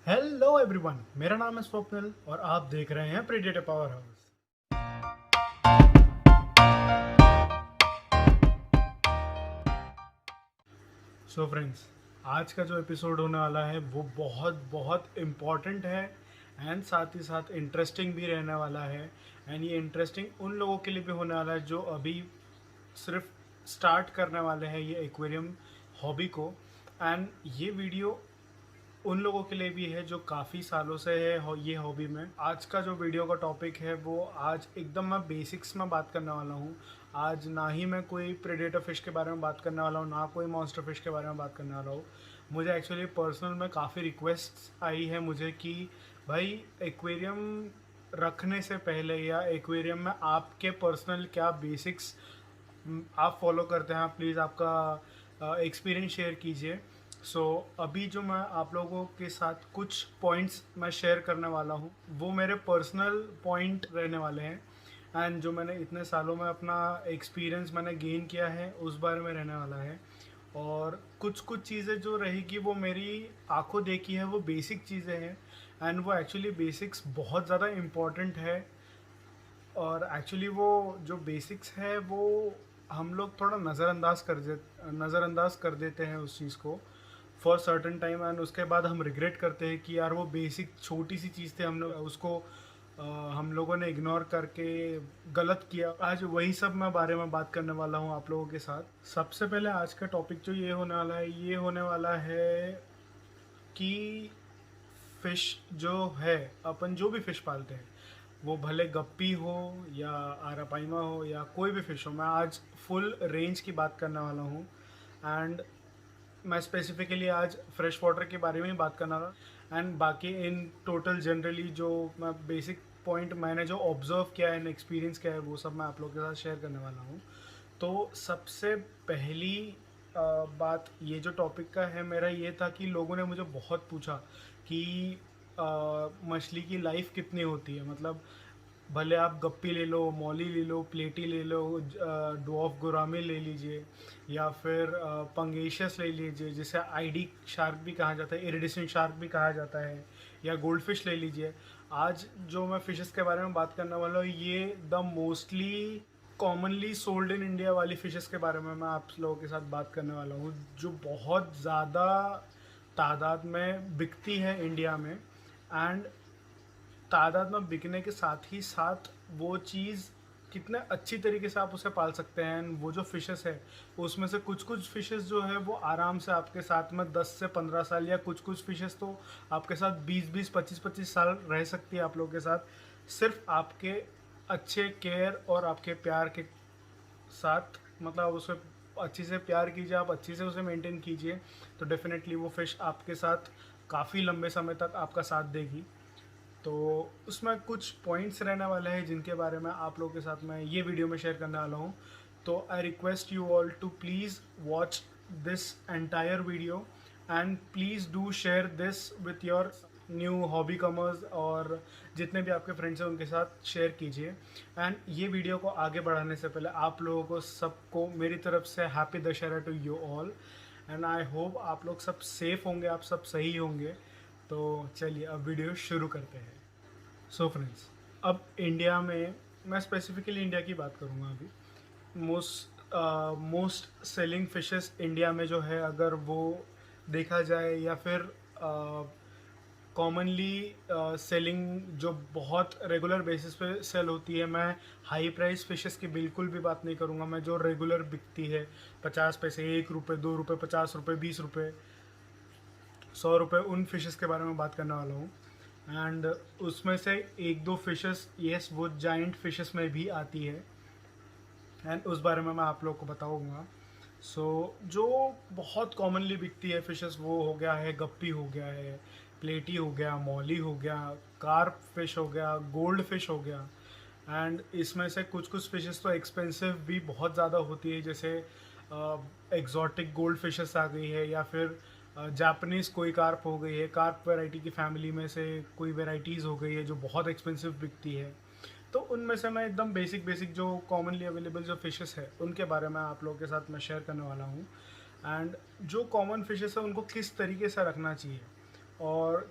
Hello everyone, मेरा नाम है स्वप्निल और आप देख रहे हैं predator power house. So friends, आज का जो एपिसोड होने वाला है वो बहुत बहुत इम्पॉर्टेंट है एंड साथ ही साथ इंटरेस्टिंग भी रहने वाला है। एंड ये इंटरेस्टिंग उन लोगों के लिए भी होने वाला है जो अभी सिर्फ स्टार्ट करने वाले हैं ये एक्वेरियम हॉबी को। एंड ये वीडियो उन लोगों के लिए भी है जो काफ़ी सालों से है ये हॉबी में। आज का जो वीडियो का टॉपिक है वो आज एकदम मैं बेसिक्स में बात करने वाला हूँ। आज ना ही मैं कोई प्रेडेटर फिश के बारे में बात करने वाला हूँ, ना कोई मॉन्स्टर फिश के बारे में बात करने वाला हूँ। मुझे एक्चुअली पर्सनल में काफ़ी रिक्वेस्ट आई है मुझे कि भाई एक्वेरियम रखने से पहले या एक्वेरियम में आपके पर्सनल क्या बेसिक्स आप फॉलो करते हैं, प्लीज़ आपका एक्सपीरियंस शेयर कीजिए। सो अभी जो मैं आप लोगों के साथ कुछ पॉइंट्स मैं शेयर करने वाला हूँ वो मेरे पर्सनल पॉइंट रहने वाले हैं। एंड जो मैंने इतने सालों में अपना एक्सपीरियंस मैंने गेन किया है उस बारे में रहने वाला है। और कुछ कुछ चीज़ें जो रहेगी वो मेरी आंखों देखी है, वो बेसिक चीज़ें हैं। एंड वो एक्चुअली बेसिक्स बहुत ज़्यादा इम्पॉर्टेंट है। और एक्चुअली वो जो बेसिक्स है वो हम लोग थोड़ा नज़रअंदाज कर देते हैं उस चीज़ को फॉर सर्टन टाइम। एंड उसके बाद हम रिग्रेट करते हैं कि यार वो बेसिक छोटी सी चीज़ थी, हम लोग उसको हम लोगों ने इग्नोर करके गलत किया। आज वही सब मैं बारे में बात करने वाला हूँ आप लोगों के साथ। सबसे पहले आज का टॉपिक जो ये होने वाला है कि फ़िश जो है, अपन जो भी फ़िश पालते हैं वो भले गप्पी हो या आरापाइमा हो या कोई भी फ़िश हो, मैं आज फुल रेंज की बात करने वाला हूँ। एंड मैं स्पेसिफिकली आज फ्रेश वाटर के बारे में ही बात करना था। एंड बाकी इन टोटल जनरली जो मैं बेसिक पॉइंट मैंने जो ऑब्जर्व किया है, एक्सपीरियंस किया है, वो सब मैं आप लोगों के साथ शेयर करने वाला हूँ। तो सबसे पहली बात ये जो टॉपिक का है मेरा ये था कि लोगों ने मुझे बहुत पूछा कि मछली की लाइफ कितनी होती है। मतलब भले आप गप्पी ले लो, मौली ले लो, प्लेटी ले लो, डॉफ गोरामी ले लीजिए या फिर पंगेशियस ले लीजिए जिसे आईडी शार्क भी कहा जाता है, इरिडिसेंट शार्क भी कहा जाता है, या गोल्ड फिश ले लीजिए। आज जो मैं फिशेस के बारे में बात करने वाला हूँ ये the mostly commonly sold in India वाली फिशेस के बारे में मैं आप लोगों के साथ बात करने वाला हूँ, जो बहुत ज़्यादा तादाद में बिकती है इंडिया में। एंड तादाद में बिकने के साथ ही साथ वो चीज़ कितने अच्छी तरीके से आप उसे पाल सकते हैं। वो जो फिशेस है उसमें से कुछ कुछ फिशेस जो है वो आराम से आपके साथ में 10 से 15 साल, या कुछ कुछ फिशेस तो आपके साथ 20-20 25-25 साल रह सकती है आप लोगों के साथ, सिर्फ आपके अच्छे केयर और आपके प्यार के साथ। मतलब उसे अच्छी से प्यार कीजिए, आप अच्छी से उसे मेंटेन कीजिए, तो डेफिनेटली वो फिश आपके साथ काफ़ी लंबे समय तक आपका साथ देगी। तो उसमें कुछ पॉइंट्स रहने वाले हैं जिनके बारे में आप लोगों के साथ मैं ये वीडियो में शेयर करने वाला हूँ। तो I request you all to please watch this entire video and please do share this with your new hobby comers, और जितने भी आपके फ्रेंड्स हैं उनके साथ शेयर कीजिए। एंड ये वीडियो को आगे बढ़ाने से पहले आप लोगों को सबको मेरी तरफ से happy Dussehra to you all. And I hope आप लोग सब सेफ होंगे, आप सब सही होंगे। तो चलिए अब वीडियो शुरू करते हैं। सो फ्रेंड्स, अब इंडिया में मैं स्पेसिफिकली इंडिया की बात करूँगा अभी। मोस्ट सेलिंग फिशेस इंडिया में जो है, अगर वो देखा जाए, या फिर कॉमनली सेलिंग जो बहुत रेगुलर बेसिस पे सेल होती है, मैं हाई प्राइस फिशेस की बिल्कुल भी बात नहीं करूँगा। मैं जो रेगुलर बिकती है 50 पैसे, 1 रुपये, 2 रुपये, 50 रुपये, 20 रुपये, 100 रुपये, उन फिशेस के बारे में बात करने वाला हूँ। एंड उसमें से एक दो फिशेस, येस, वो जाइंट फिशेस में भी आती है एंड उस बारे में मैं आप लोग को बताऊंगा। सो जो बहुत कॉमनली बिकती है फिशेस वो हो गया है, गप्पी हो गया है, प्लेटी हो गया, मौली हो गया, कार्प फिश हो गया, गोल्ड फिश हो गया। एंड इसमें से कुछ कुछ फिशेस तो एक्सपेंसिव भी बहुत ज़्यादा होती है, जैसे एग्जॉटिक गोल्ड फिशेस आ गई है, या फिर जापानीज़ कोई कार्प हो गई है। कार्प वैरायटी की फैमिली में से कोई वैरायटीज़ हो गई है जो बहुत एक्सपेंसिव बिकती है। तो उनमें से मैं एकदम बेसिक बेसिक जो कॉमनली अवेलेबल जो फिशेस है उनके बारे में आप लोगों के साथ मैं शेयर करने वाला हूँ। एंड जो कॉमन फिशेस है उनको किस तरीके से रखना चाहिए, और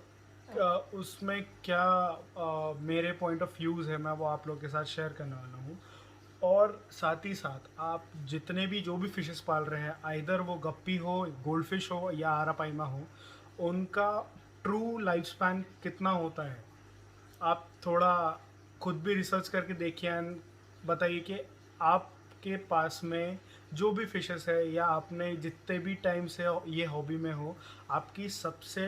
उसमें क्या मेरे पॉइंट ऑफ व्यूज़ है मैं वो आप लोगों के साथ शेयर करने वाला हूँ। और साथ ही साथ आप जितने भी जो भी फिशेस पाल रहे हैं, आइदर वो गप्पी हो, गोल्ड फिश हो या आरापाइमा हो, उनका ट्रू लाइफ स्पैन कितना होता है, आप थोड़ा खुद भी रिसर्च करके देखिए एंड बताइए कि आपके पास में जो भी फिशेस है या आपने जितने भी टाइम से ये हॉबी में हो, आपकी सबसे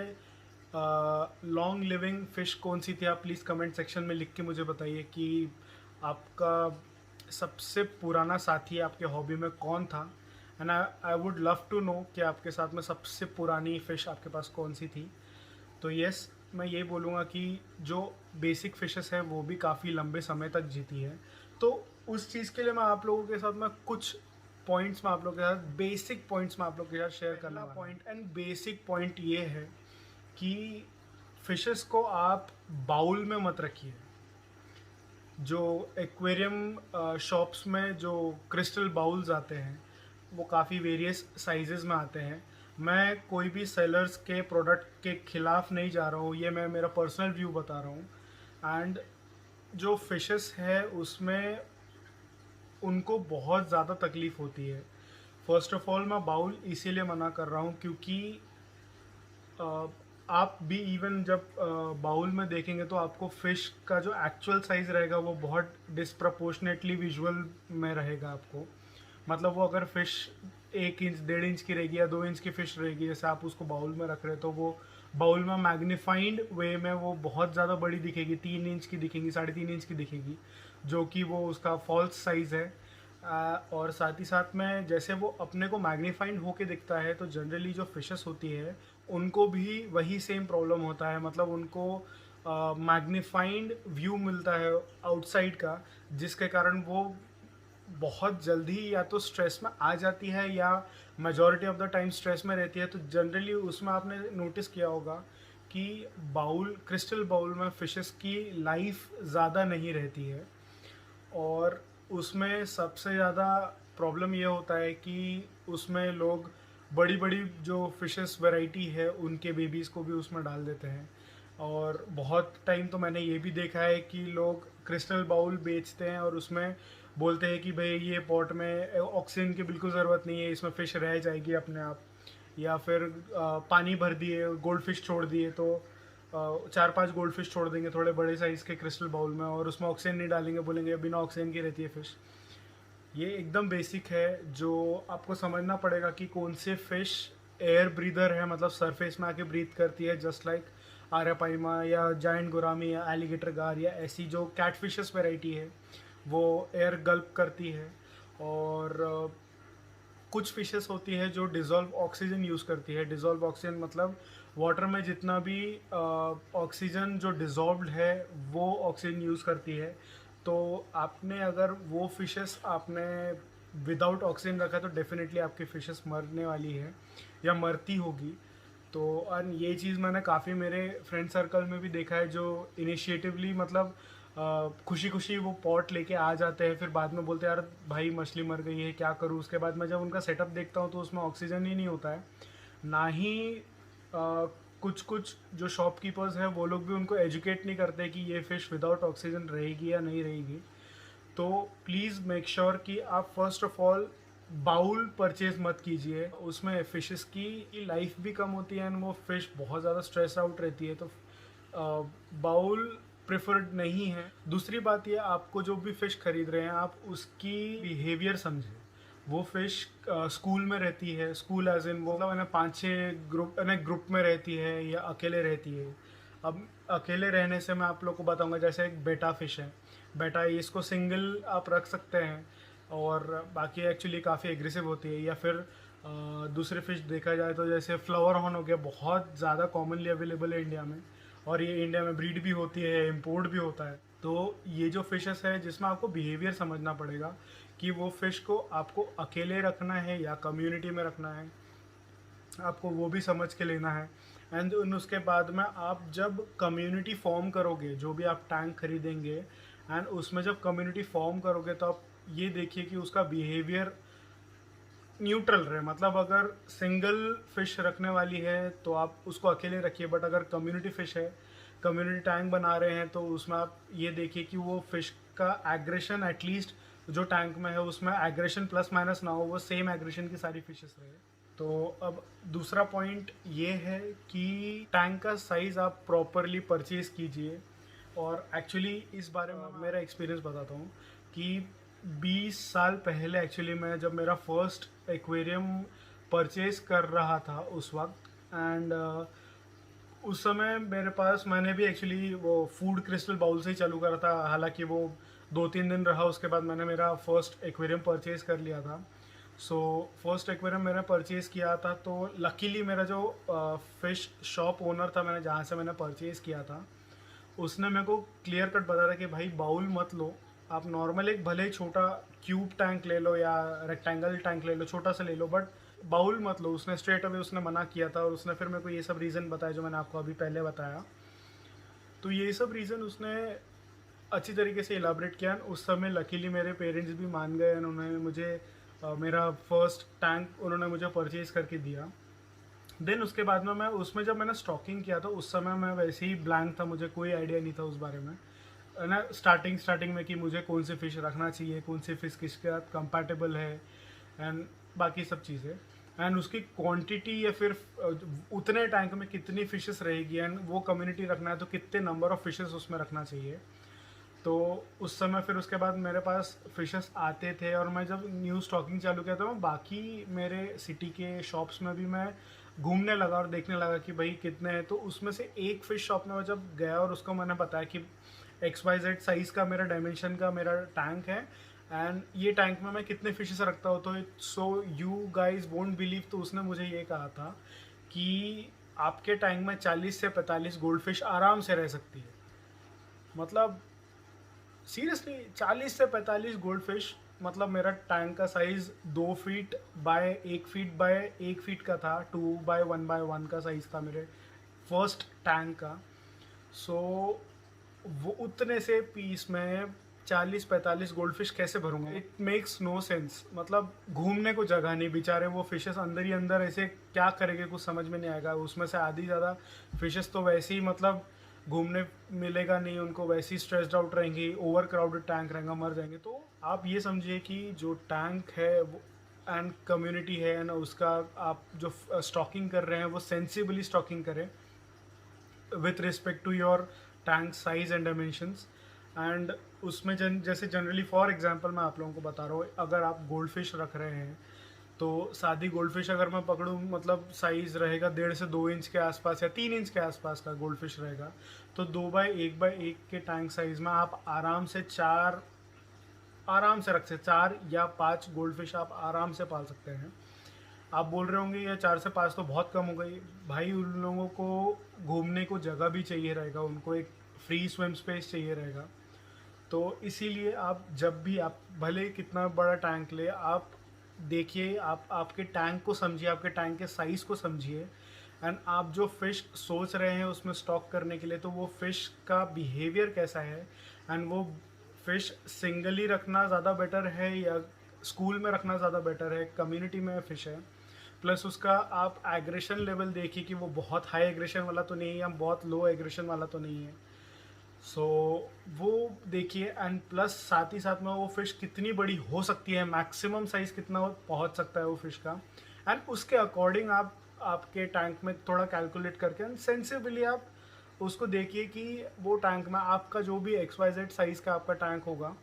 लॉन्ग लिविंग फ़िश कौन सी थी। आप प्लीज़ कमेंट सेक्शन में लिख के मुझे बताइए कि आपका सबसे पुराना साथी आपके हॉबी में कौन था। And I would love to know कि आपके साथ में सबसे पुरानी फ़िश आपके पास कौन सी थी। तो यस, मैं ये बोलूँगा कि जो बेसिक फ़िशेस हैं वो भी काफ़ी लंबे समय तक जीती है। तो उस चीज़ के लिए मैं आप लोगों के साथ में कुछ पॉइंट्स में आप लोगों के साथ बेसिक पॉइंट्स में आप लोगों के साथ शेयर करना पॉइंट एंड बेसिक पॉइंट ये है कि फिशेस को आप बाउल में मत रखिए। जो एक्वेरियम शॉप्स में जो क्रिस्टल बाउल्स आते हैं वो काफ़ी वेरियस साइजेस में आते हैं। मैं कोई भी सेलर्स के प्रोडक्ट के ख़िलाफ़ नहीं जा रहा हूँ, ये मैं मेरा पर्सनल व्यू बता रहा हूँ। एंड जो फिशेस है उसमें उनको बहुत ज़्यादा तकलीफ़ होती है। फ़र्स्ट ऑफ़ ऑल मैं बाउल इसीलिए मना कर रहा हूँ क्योंकि आप भी इवन जब बाउल में देखेंगे तो आपको फ़िश का जो एक्चुअल साइज़ रहेगा वो बहुत डिस्प्रपोर्शनेटली विजुअल में रहेगा आपको। मतलब वो अगर फ़िश 1 इंच 1.5 इंच की रहेगी या 2 इंच की फ़िश रहेगी, जैसे आप उसको बाउल में रख रहे हैं तो वो बाउल में मैग्नीफाइंड वे में वो बहुत ज़्यादा बड़ी दिखेगी, 3 इंच की दिखेगी, 3.5 इंच की दिखेगी, जो कि वो उसका फॉल्स साइज़ है। और साथ ही साथ में जैसे वो अपने को मैग्नीफाइंड होके दिखता है तो जनरली जो फिशेस होती है उनको भी वही सेम प्रॉब्लम होता है। मतलब उनको मैग्नीफाइंड व्यू मिलता है आउटसाइड का, जिसके कारण वो बहुत जल्दी या तो स्ट्रेस में आ जाती है या majority of the time stress में रहती है। तो जनरली उसमें आपने नोटिस किया होगा कि बाउल क्रिस्टल बाउल में फिशेस की लाइफ ज़्यादा नहीं रहती है। और उसमें सबसे ज़्यादा प्रॉब्लम ये होता है कि उसमें लोग बड़ी बड़ी जो फिशेस वैरायटी है उनके बेबीज़ को भी उसमें डाल देते हैं। और बहुत टाइम तो मैंने ये भी देखा है कि लोग क्रिस्टल बाउल बेचते हैं और उसमें बोलते हैं कि भाई ये पॉट में ऑक्सीजन की बिल्कुल ज़रूरत नहीं है, इसमें फ़िश रह जाएगी अपने आप। या फिर पानी भर दिए, गोल्ड फिश छोड़ दिए तो 4-5 गोल्ड फिश छोड़ देंगे थोड़े बड़े साइज़ के क्रिस्टल बाउल में और उसमें ऑक्सीजन नहीं डालेंगे, बोलेंगे बिना ऑक्सीजन की रहती है फ़िश। ये एकदम बेसिक है जो आपको समझना पड़ेगा कि कौन से फ़िश एयर ब्रीदर है, मतलब सरफेस में आके ब्रीथ करती है, जस्ट लाइक आरापाइमा या जायंट गोरामी या एलिगेटर गार या ऐसी जो कैटफिशेस वैरायटी है वो एयर गल्प करती है। और कुछ फिशेस होती है जो डिज़ोल्व ऑक्सीजन यूज़ करती है। डिज़ोल्व ऑक्सीजन मतलब वाटर में जितना भी ऑक्सीजन जो डिज़ोल्व्ड है वो ऑक्सीजन यूज़ करती है। तो आपने अगर वो फिशेस आपने विदाउट ऑक्सीजन रखा तो डेफिनेटली आपकी फिशेस मरने वाली है या मरती होगी। तो और ये चीज़ मैंने काफ़ी मेरे फ्रेंड सर्कल में भी देखा है जो इनिशिएटिवली मतलब खुशी खुशी वो पॉट लेके आ जाते हैं, फिर बाद में बोलते हैं यार भाई मछली मर गई है क्या करूँ। उसके बाद मैं जब उनका सेटअप देखता हूँ तो उसमें ऑक्सीजन ही नहीं होता है ना ही। कुछ कुछ जो शॉपकीपर्स हैं वो लोग भी उनको एजुकेट नहीं करते कि ये फ़िश विदाउट ऑक्सीजन रहेगी या नहीं रहेगी। तो प्लीज़ मेक श्योर कि आप first of all bowl purchase मत कीजिए। उसमें फ़िशेस की लाइफ भी कम होती है एंड वो फ़िश बहुत ज़्यादा स्ट्रेस आउट रहती है। तो बाउल प्रेफर्ड नहीं है। दूसरी बात ये, आपको जो भी फ़िश खरीद रहे हैं आप उसकी बिहेवियर समझें। वो फ़िश स्कूल में रहती है, स्कूल एज इन वो मतलब 5-6 ग्रुप में रहती है या अकेले रहती है। अब अकेले रहने से मैं आप लोग को बताऊंगा, जैसे एक बेटा फ़िश है, बेटा इसको सिंगल आप रख सकते हैं और बाकी एक्चुअली काफ़ी एग्रेसिव होती है। या फिर दूसरे फ़िश देखा जाए तो जैसे फ्लावर हॉर्न हो गया, बहुत ज़्यादा कॉमनली अवेलेबल है इंडिया में और ये इंडिया में ब्रीड भी होती है, इम्पोर्ट भी होता है। तो ये जो फिशेस है जिसमें आपको बिहेवियर समझना पड़ेगा कि वो फ़िश को आपको अकेले रखना है या कम्युनिटी में रखना है, आपको वो भी समझ के लेना है। एंड उसके बाद में आप जब कम्युनिटी फॉर्म करोगे, जो भी आप टैंक खरीदेंगे एंड उसमें जब कम्युनिटी फॉर्म करोगे तो आप ये देखिए कि उसका बिहेवियर न्यूट्रल रहे, मतलब अगर सिंगल फिश रखने वाली है तो आप उसको अकेले रखिए, बट अगर कम्युनिटी फिश है, कम्युनिटी टैंक बना रहे हैं, तो उसमें आप ये देखिए कि वो फिश का एग्रेशन एटलीस्ट जो टैंक में है उसमें एग्रेशन प्लस माइनस ना हो, वो सेम एग्रेशन की सारी फिशेस रहे। तो अब दूसरा पॉइंट ये है कि टैंक का साइज़ आप प्रॉपरली परचेज़ कीजिए। और एक्चुअली इस बारे में मेरा एक्सपीरियंस बताता हूँ कि 20 साल पहले एक्चुअली मैं जब मेरा फर्स्ट एक्वेरियम परचेज कर रहा था उस वक्त, एंड उस समय मेरे पास, मैंने भी एक्चुअली वो फूड क्रिस्टल बाउल से ही चालू करा था, हालांकि वो 2-3 दिन रहा, उसके बाद मैंने मेरा फर्स्ट एक्वेरियम परचेज कर लिया था। सो फर्स्ट एक्वेरियम मैंने परचेज़ किया था, तो लकीली मेरा जो फ़िश शॉप ओनर था, मैंने जहाँ से मैंने परचेज़ किया था, उसने मेरे को क्लियर कट बताया था कि भाई बाउल मत लो, आप नॉर्मल एक भले ही छोटा क्यूब टैंक ले लो या रेक्टेंगल टैंक ले लो, छोटा सा ले लो, बट बाउल मत लो। उसने स्ट्रेट अवे उसने मना किया था, और उसने फिर मेरे को ये सब रीज़न बताया जो मैंने आपको अभी पहले बताया। तो ये सब रीज़न उसने अच्छी तरीके से इलाबरेट किया। उस समय लकीली मेरे पेरेंट्स भी मान गए, उन्होंने मुझे मेरा फर्स्ट टैंक उन्होंने मुझे परचेज़ करके दिया। देन उसके बाद में मैं उसमें जब मैंने स्टॉकिंग किया, तो उस समय मैं वैसे ही ब्लैंक था, मुझे कोई आइडिया नहीं था उस बारे में, है ना, स्टार्टिंग में कि मुझे कौन सी फ़िश रखना चाहिए, कौन सी फ़िश किसके साथ कंपैटिबल है, एंड बाकी सब चीज़ें, एंड उसकी क्वांटिटी या फिर उतने टैंक में कितनी फ़िशेस रहेगी, एंड वो कम्युनिटी रखना है तो कितने नंबर ऑफ़ फ़िशेस उसमें रखना चाहिए। तो उस समय फिर उसके बाद मेरे पास फ़िशेस आते थे, और मैं जब न्यू स्टॉकिंग चालू किया, तो मैं बाकी मेरे सिटी के शॉप्स में भी मैं घूमने लगा और देखने लगा कि भाई कितने हैं। तो उसमें से एक फ़िश शॉप में मैं जब गया और उसको मैंने बताया कि XYZ साइज़ का मेरा डायमेंशन का मेरा टैंक है, एंड ये टैंक में मैं कितने फिशेस रखता हूँ, तो so you guys won't believe, तो उसने मुझे ये कहा था कि आपके टैंक में 40 से 45 गोल्ड फिश आराम से रह सकती है। मतलब सीरियसली 40 से 45 गोल्ड फिश, मतलब मेरा टैंक का size 2 feet by 1 feet by 1 feet का था, 2 बाय 1 का साइज़ था मेरे फर्स्ट टैंक का। सो वो उतने से पीस में 40-45 गोल्ड फिश कैसे भरूंगा? It makes no sense. मतलब घूमने को जगह नहीं, बेचारे वो फिशेस अंदर ही अंदर ऐसे क्या करेंगे, कुछ समझ में नहीं आएगा। उसमें से आधी ज़्यादा फिशेस तो वैसे ही मतलब घूमने मिलेगा नहीं उनको, वैसे ही स्ट्रेस्ड आउट रहेंगी, ओवर क्राउडेड टैंक रहेगा, मर जाएंगे। तो आप ये समझिए कि जो टैंक है वो एंड कम्युनिटी है ना, उसका आप जो स्टॉकिंग कर रहे हैं वो सेंसिबली स्टॉकिंग करें with respect to your tank size and dimensions. And उसमें जैसे जनरली फॉर एग्जांपल मैं आप लोगों को बता रहा हूँ, अगर आप गोल्ड फिश रख रहे हैं, तो सादी गोल्ड फिश अगर मैं पकड़ूँ, मतलब साइज़ रहेगा 1.5 से 2 इंच के आसपास या 3 इंच के आसपास का गोल्ड फिश रहेगा, तो 2 बाय 1 के टैंक साइज़ में आप आराम से 4, आराम से रख सकते, 4 या 5 गोल्ड फिश आप आराम से पाल सकते हैं। आप बोल रहे होंगे ये 4 से 5 तो बहुत कम हो गई। भाई उन लोगों को घूमने को जगह भी चाहिए रहेगा, उनको एक फ्री स्विम स्पेस चाहिए रहेगा। तो इसीलिए आप जब भी, आप भले कितना बड़ा टैंक ले, आप देखिए, आप आपके टैंक को समझिए, आपके टैंक के साइज़ को समझिए, एंड आप जो फ़िश सोच रहे हैं उसमें स्टॉक करने के लिए, तो वो फ़िश का बिहेवियर कैसा है, एंड वो फ़िश सिंगली रखना ज़्यादा बेटर है या स्कूल में रखना ज़्यादा बेटर है, कम्युनिटी में फ़िश है। प्लस उसका आप एग्रेशन लेवल देखिए कि वो बहुत हाई एग्रेशन वाला तो नहीं है या बहुत लो एग्रेशन वाला तो नहीं है। सो वो देखिए, एंड प्लस साथ ही साथ में वो फिश कितनी बड़ी हो सकती है, मैक्सिमम साइज कितना पहुंच सकता है वो फिश का, एंड उसके अकॉर्डिंग आप आपके टैंक में थोड़ा कैलकुलेट करके एंड सेंसिबली आप उसको देखिए कि वो टैंक में आपका जो भी XYZ साइज़ का आपका टैंक होगा,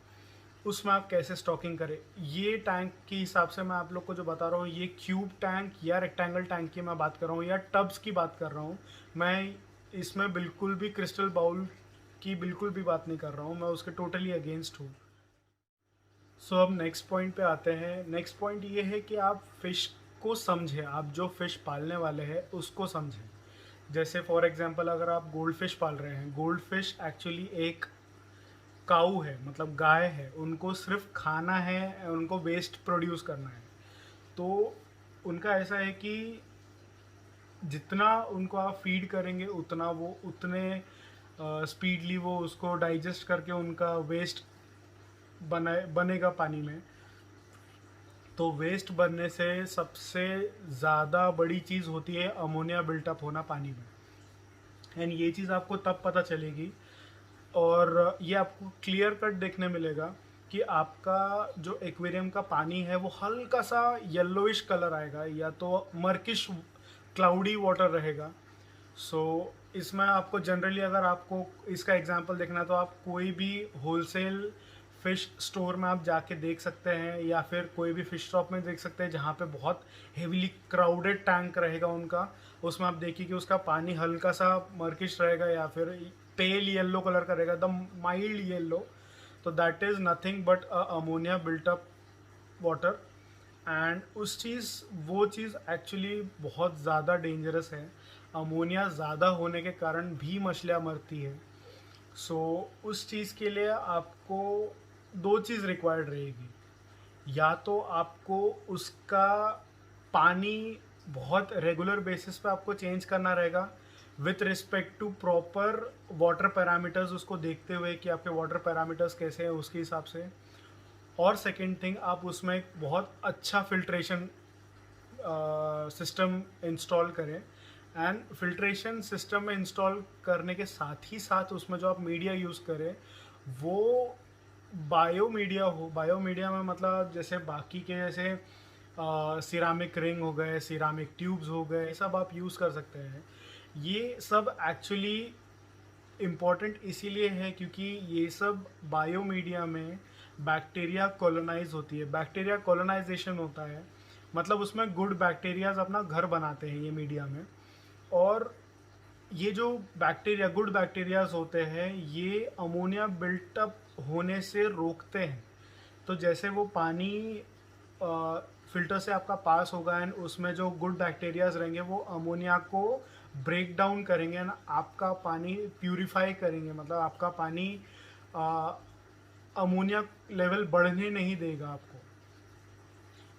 उसमें आप कैसे स्टॉकिंग करें। ये टैंक के हिसाब से मैं आप लोग को जो बता रहा हूँ, ये क्यूब टैंक या रेक्टेंगल टैंक की मैं बात कर रहा हूँ या टब्स की बात कर रहा हूँ। मैं इसमें बिल्कुल भी क्रिस्टल बाउल की बिल्कुल भी बात नहीं कर रहा हूँ, मैं उसके टोटली अगेंस्ट हूँ। सो अब नेक्स्ट पॉइंट पे आते हैं। नेक्स्ट पॉइंट ये है कि आप फ़िश को समझें, आप जो फ़िश पालने वाले हैं उसको समझें। जैसे फॉर एग्जांपल अगर आप गोल्ड फिश पाल रहे हैं, गोल्ड फिश एक्चुअली एक काऊ है, मतलब गाय है, उनको सिर्फ खाना है, उनको वेस्ट प्रोड्यूस करना है। तो उनका ऐसा है कि जितना उनको आप फीड करेंगे उतना वो उतने स्पीडली वो उसको डाइजेस्ट करके उनका वेस्ट बनेगा पानी में। तो वेस्ट बनने से सबसे ज़्यादा बड़ी चीज़ होती है अमोनिया बिल्टअप होना पानी में। एंड ये चीज़ आपको तब पता चलेगी और ये आपको क्लियर कट देखने मिलेगा कि आपका जो एक्वेरियम का पानी है वो हल्का सा येलोइश कलर आएगा या तो मर्किश क्लाउडी वाटर रहेगा। सो इसमें आपको जनरली अगर आपको इसका एग्जांपल देखना है तो आप कोई भी होलसेल फिश स्टोर में आप जाके देख सकते हैं या फिर कोई भी फिश शॉप में देख सकते हैं जहाँ पे बहुत हेवीली क्राउडेड टैंक रहेगा उनका। उसमें आप देखिए कि उसका पानी हल्का सा मर्किश रहेगा या फिर पेल येलो कलर का रहेगा, एकदम माइल्ड येलो। तो that is nothing but ammonia built up water. And वो चीज़ एक्चुअली बहुत ज़्यादा डेंजरस है। अमोनिया ज़्यादा होने के कारण भी मछलियाँ मरती है। सो उस चीज़ के लिए आपको दो चीज़ रिक्वायर्ड रहेगी। या तो आपको उसका पानी बहुत रेगुलर बेसिस पे आपको चेंज करना रहेगा with respect to proper water parameters, उसको देखते हुए कि आपके वाटर पैरामीटर्स कैसे हैं उसके हिसाब से। और सेकेंड थिंग, आप उसमें एक बहुत अच्छा फिल्ट्रेशन सिस्टम इंस्टॉल करें। एंड फिल्ट्रेशन सिस्टम में इंस्टॉल करने के साथ ही साथ उसमें जो आप मीडिया यूज़ करें वो बायो मीडिया हो। बायो मीडिया में मतलब जैसे बाकी के जैसे सिरामिक रिंग हो गए, सिरामिक ट्यूब्स हो गए, ये सब आप यूज़ कर सकते हैं। ये सब एक्चुअली इम्पॉर्टेंट इसीलिए है क्योंकि ये सब बायो मीडिया में बैक्टीरिया कॉलोनाइज होती है। बैक्टीरिया कॉलोनाइजेशन होता है मतलब उसमें गुड बैक्टीरियाज अपना घर बनाते हैं ये मीडिया में। और ये जो बैक्टीरिया गुड बैक्टीरियाज होते हैं ये अमोनिया बिल्टअप होने से रोकते हैं। तो जैसे वो पानी फिल्टर से आपका पास होगा एंड उसमें जो गुड बैक्टीरियाज रहेंगे वो अमोनिया को ब्रेक डाउन करेंगे ना, आपका पानी प्यूरिफाई करेंगे, मतलब आपका पानी अमोनिया लेवल बढ़ने नहीं देगा आपको।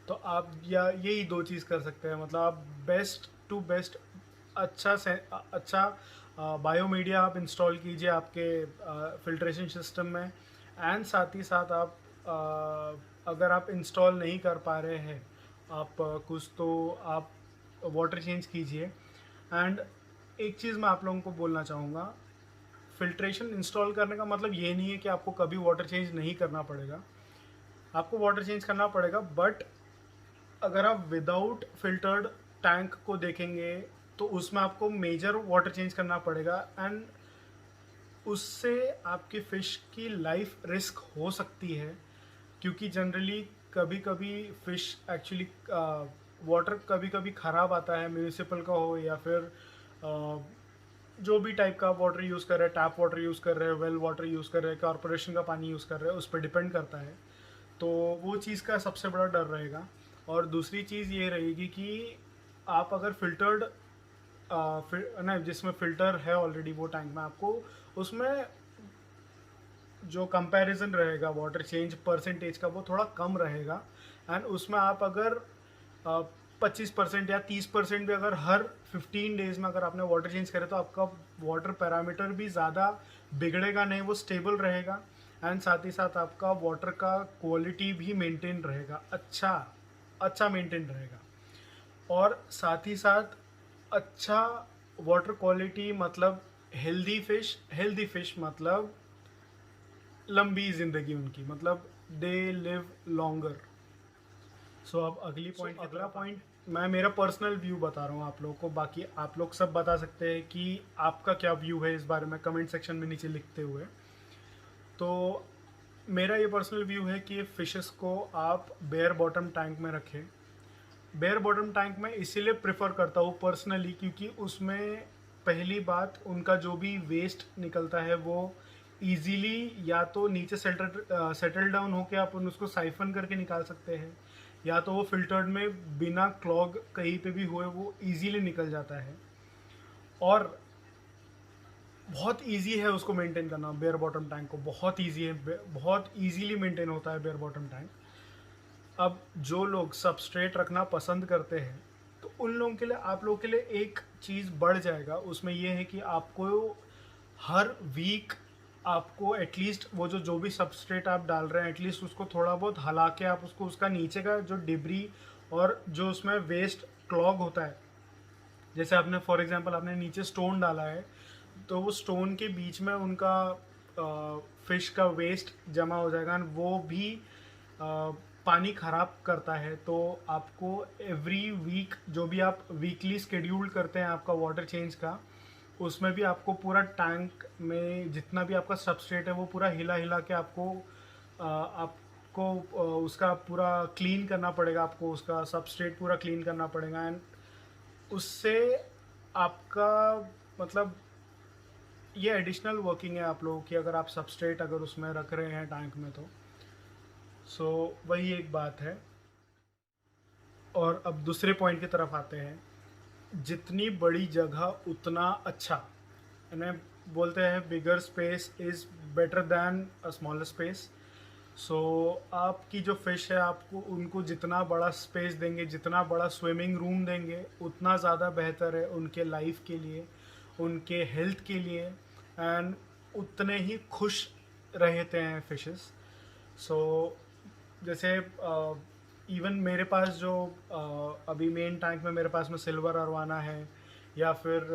तो आप या यही दो चीज़ कर सकते हैं, मतलब आप बेस्ट टू बेस्ट अच्छा से अच्छा बायो मीडिया आप इंस्टॉल कीजिए आपके फिल्ट्रेशन सिस्टम में। एंड साथ ही साथ आप अगर आप इंस्टॉल नहीं कर पा रहे हैं आप कुछ तो आप वाटर चेंज कीजिए। एंड एक चीज़ मैं आप लोगों को बोलना चाहूँगा, फिल्ट्रेशन इंस्टॉल करने का मतलब ये नहीं है कि आपको कभी वाटर चेंज नहीं करना पड़ेगा। आपको वाटर चेंज करना पड़ेगा, बट अगर आप विदाउट फिल्टर्ड टैंक को देखेंगे तो उसमें आपको मेजर वाटर चेंज करना पड़ेगा। एंड उससे आपकी फ़िश की लाइफ रिस्क हो सकती है क्योंकि जनरली कभी कभी फ़िश एक्चुअली वाटर कभी कभी ख़राब आता है, म्यूनिसिपल का हो या फिर जो भी टाइप का वाटर यूज़ कर रहे हैं, टैप वाटर यूज़ कर रहे हैं, वेल वाटर यूज़ कर रहे हैं, कॉरपोरेशन का पानी यूज़ कर रहे हैं, उस पर डिपेंड करता है। तो वो चीज़ का सबसे बड़ा डर रहेगा। और दूसरी चीज़ ये रहेगी कि आप अगर फिल्टर्ड ना जिसमें फ़िल्टर है ऑलरेडी वो टैंक में, आपको उसमें जो कंपैरिजन रहेगा वाटर चेंज परसेंटेज का वो थोड़ा कम रहेगा। एंड उसमें आप अगर 25% या 30% भी अगर हर 15 डेज़ में अगर आपने वाटर चेंज करे तो आपका वाटर पैरामीटर भी ज़्यादा बिगड़ेगा नहीं, वो स्टेबल रहेगा। एंड साथ ही साथ आपका वाटर का क्वालिटी भी मेंटेन रहेगा, अच्छा मेंटेन रहेगा। और साथ ही साथ अच्छा वाटर क्वालिटी मतलब हेल्दी फिश मतलब लंबी ज़िंदगी उनकी, मतलब दे लिव लॉन्गर। सो अब अगला पॉइंट मैं मेरा पर्सनल व्यू बता रहा हूँ आप लोगों को, बाकी आप लोग सब बता सकते हैं कि आपका क्या व्यू है इस बारे में कमेंट सेक्शन में नीचे लिखते हुए। तो मेरा ये पर्सनल व्यू है कि फिशेस को आप बेयर बॉटम टैंक में रखें। बेयर बॉटम टैंक में इसीलिए प्रेफर करता हूँ पर्सनली क्योंकि उसमें पहली बात उनका जो भी वेस्ट निकलता है वो इजीली या तो नीचे सेटल डाउन होकर आप उसको साइफन करके निकाल सकते हैं या तो वो फिल्टर्ड में बिना क्लॉग कहीं पे भी हुए वो इजीली निकल जाता है। और बहुत इजी है उसको मेंटेन करना, बेयर बॉटम टैंक को बहुत इजी है, बहुत इजीली मेंटेन होता है बेयर बॉटम टैंक। अब जो लोग सबस्ट्रेट रखना पसंद करते हैं तो उन लोगों के लिए आप लोगों के लिए एक चीज़ बढ़ जाएगा, उसमें ये है कि आपको हर वीक आपको एटलीस्ट वो जो भी सबस्ट्रेट आप डाल रहे हैं एटलीस्ट उसको थोड़ा बहुत हिला के आप उसको उसका नीचे का जो डिब्री और जो उसमें वेस्ट क्लॉग होता है, जैसे आपने फॉर एग्जांपल आपने नीचे स्टोन डाला है तो वो स्टोन के बीच में उनका फिश का वेस्ट जमा हो जाएगा और वो भी पानी ख़राब करता है। तो आपको एवरी वीक जो भी आप वीकली स्केड्यूल करते हैं आपका वाटर चेंज का, उसमें भी आपको पूरा टैंक में जितना भी आपका सबस्ट्रेट है वो पूरा हिला हिला के आपको उसका पूरा क्लीन करना पड़ेगा, आपको उसका सबस्ट्रेट पूरा क्लीन करना पड़ेगा। एंड उससे आपका मतलब ये एडिशनल वर्किंग है आप लोगों की, अगर आप सबस्ट्रेट अगर उसमें रख रहे हैं टैंक में तो सो वही एक बात है। और अब दूसरे पॉइंट की तरफ आते हैं, जितनी बड़ी जगह उतना अच्छा, इन्हें बोलते हैं bigger space is better than a smaller space. So आपकी जो फ़िश है आपको उनको जितना बड़ा स्पेस देंगे, जितना बड़ा स्विमिंग रूम देंगे उतना ज़्यादा बेहतर है उनके लाइफ के लिए, उनके हेल्थ के लिए, एंड उतने ही खुश रहते हैं फिशेस। सो जैसे इवन मेरे पास जो अभी मेन टैंक में मेरे पास में सिल्वर अरवाना है या फिर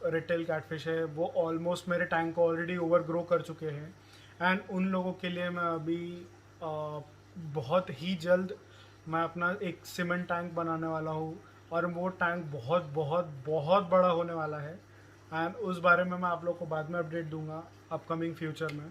रिटेल कैटफिश है, वो ऑलमोस्ट मेरे टैंक को ऑलरेडी ओवर ग्रो कर चुके हैं। एंड उन लोगों के लिए मैं अभी बहुत ही जल्द मैं अपना एक सीमेंट टैंक बनाने वाला हूँ और वो टैंक बहुत बहुत बहुत बड़ा होने वाला है। एंड उस बारे में मैं आप लोग को बाद में अपडेट दूंगा अपकमिंग फ्यूचर में।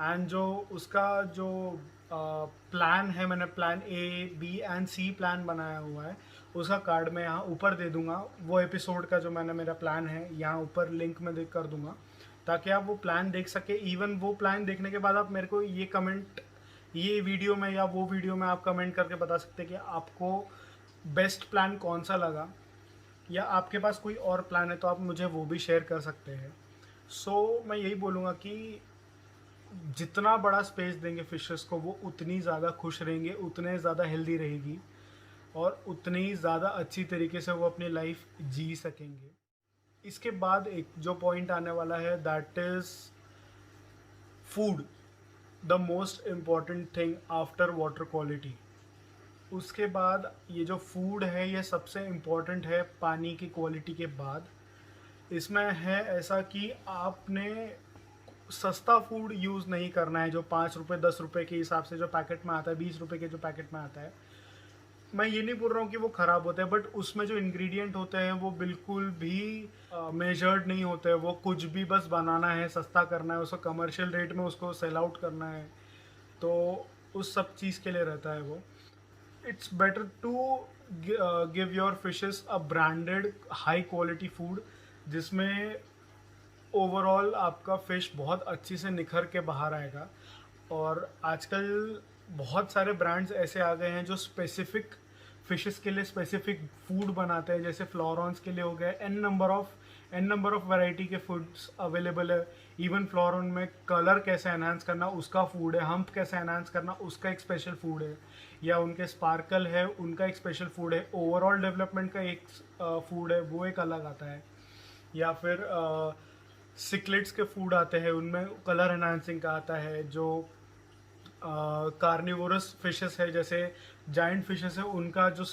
एंड जो उसका जो प्लान है, मैंने plan A B and C plan बनाया हुआ है, उसका कार्ड मैं यहाँ ऊपर दे दूंगा। वो एपिसोड का जो मैंने मेरा प्लान है यहाँ ऊपर लिंक में देख कर दूंगा ताकि आप वो प्लान देख सके। इवन वो प्लान देखने के बाद आप मेरे को ये कमेंट, ये वीडियो में या वो वीडियो में आप कमेंट करके बता सकते हैं कि आपको बेस्ट प्लान कौन सा लगा, या आपके पास कोई और प्लान है तो आप मुझे वो भी शेयर कर सकते हैं। सो मैं यही बोलूँगा कि जितना बड़ा स्पेस देंगे फिशेस को वो उतनी ज़्यादा खुश रहेंगे, उतने ज़्यादा हेल्दी रहेगी और उतनी ही ज़्यादा अच्छी तरीके से वो अपनी लाइफ जी सकेंगे। इसके बाद एक जो पॉइंट आने वाला है that is food, the most important thing after water quality. उसके बाद ये जो फूड है ये सबसे इम्पॉर्टेंट है पानी की क्वालिटी के बाद। इसमें है ऐसा कि आपने सस्ता फूड यूज़ नहीं करना है जो 5 रुपये 10 रुपये के हिसाब से जो पैकेट में आता है, 20 रुपये के जो पैकेट में आता है। मैं ये नहीं बोल रहा हूँ कि वो ख़राब होते हैं, बट उसमें जो इंग्रेडिएंट होते हैं वो बिल्कुल भी मेजर्ड नहीं होते हैं। वो कुछ भी बस बनाना है, सस्ता करना है, उसको कमर्शियल रेट में उसको सेल आउट करना है, तो उस सब चीज़ के लिए रहता है वो। It's better to give your fishes a branded high quality food जिसमें ओवरऑल आपका फ़िश बहुत अच्छी से निखर के बाहर आएगा। और आजकल बहुत सारे ब्रांड्स ऐसे आ गए हैं जो स्पेसिफ़िक फ़िशेस के लिए स्पेसिफ़िक फूड बनाते हैं, जैसे फ्लोरॉन्स के लिए हो गए, एन नंबर ऑफ़ वैरायटी के फूड्स अवेलेबल है। इवन फ्लोरॉन में कलर कैसे एनहांस करना उसका फूड है, हम्प कैसे एनहांस करना उसका एक स्पेशल फूड है, या उनके स्पार्कल है उनका एक स्पेशल फूड है, ओवरऑल डेवलपमेंट का एक फूड है वो एक अलग आता है। या फिर सिक्लेट्स के फूड आते हैं उनमें कलर एनहांसिंग का आता है। जो कार्निवोरस फिशेस है जैसे जाइंट फिशेस है उनका जो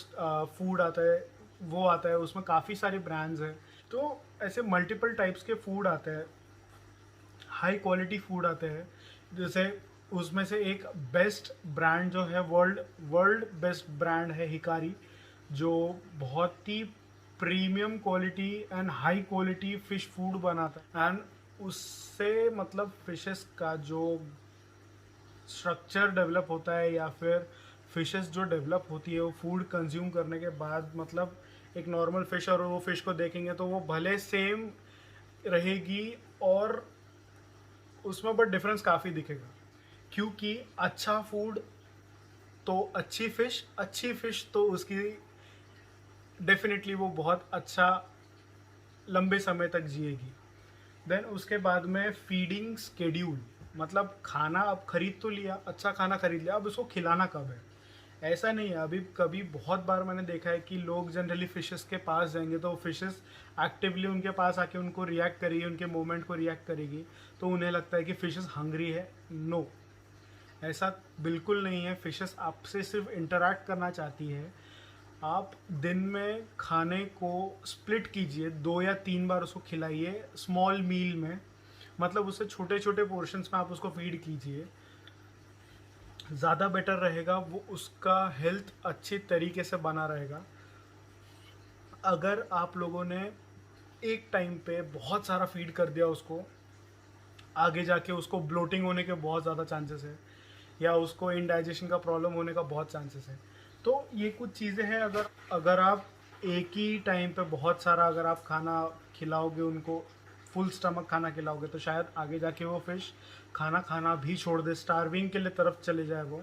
फूड आता है वो आता है, उसमें काफ़ी सारे ब्रांड्स हैं। तो ऐसे मल्टीपल टाइप्स के फूड आते हैं, हाई क्वालिटी फूड आते हैं। जैसे उसमें से एक बेस्ट ब्रांड जो है वर्ल्ड बेस्ट ब्रांड है हिकारी, जो बहुत ही premium quality and high quality fish food बनाता है। एंड उससे मतलब फिशेस का जो स्ट्रक्चर डेवलप होता है या फिर फिशेस जो डेवलप होती है वो फूड कंज्यूम करने के बाद, मतलब एक नॉर्मल फ़िश और वो फ़िश को देखेंगे तो वो भले सेम रहेगी और उसमें बट डिफरेंस काफ़ी दिखेगा, क्योंकि अच्छा फूड तो अच्छी फ़िश तो उसकी डेफिनेटली वो बहुत अच्छा लंबे समय तक जिएगी। देन उसके बाद में फीडिंग स्केड्यूल, मतलब खाना अब खरीद तो लिया, अच्छा खाना खरीद लिया, अब उसको खिलाना कब है। ऐसा नहीं है, अभी कभी बहुत बार मैंने देखा है कि लोग जनरली फिशेस के पास जाएंगे तो फिशेस एक्टिवली उनके पास आके उनको रिएक्ट करेगी, उनके मूवमेंट को रिएक्ट करेगी, तो उन्हें लगता है कि फिशेस हंग्री है। नो, ऐसा बिल्कुल नहीं है। फिशेस आपसे सिर्फ इंटरैक्ट करना चाहती है। आप दिन में खाने को स्प्लिट कीजिए, 2 या 3 बार उसको खिलाइए स्मॉल मील में, मतलब उससे छोटे छोटे पोर्शंस में आप उसको फीड कीजिए, ज़्यादा बेटर रहेगा। वो उसका हेल्थ अच्छी तरीके से बना रहेगा। अगर आप लोगों ने एक टाइम पे बहुत सारा फीड कर दिया उसको, आगे जाके उसको ब्लोटिंग होने के बहुत ज़्यादा चांसेस है, या उसको इंडाइजेशन का प्रॉब्लम होने का बहुत चांसेस है। तो ये कुछ चीज़ें हैं। अगर अगर आप एक ही टाइम पे बहुत सारा अगर आप खाना खिलाओगे उनको, फुल स्टमक खाना खिलाओगे, तो शायद आगे जाके वो फिश खाना खाना भी छोड़ दे, स्टारविंग के लिए तरफ चले जाए वो।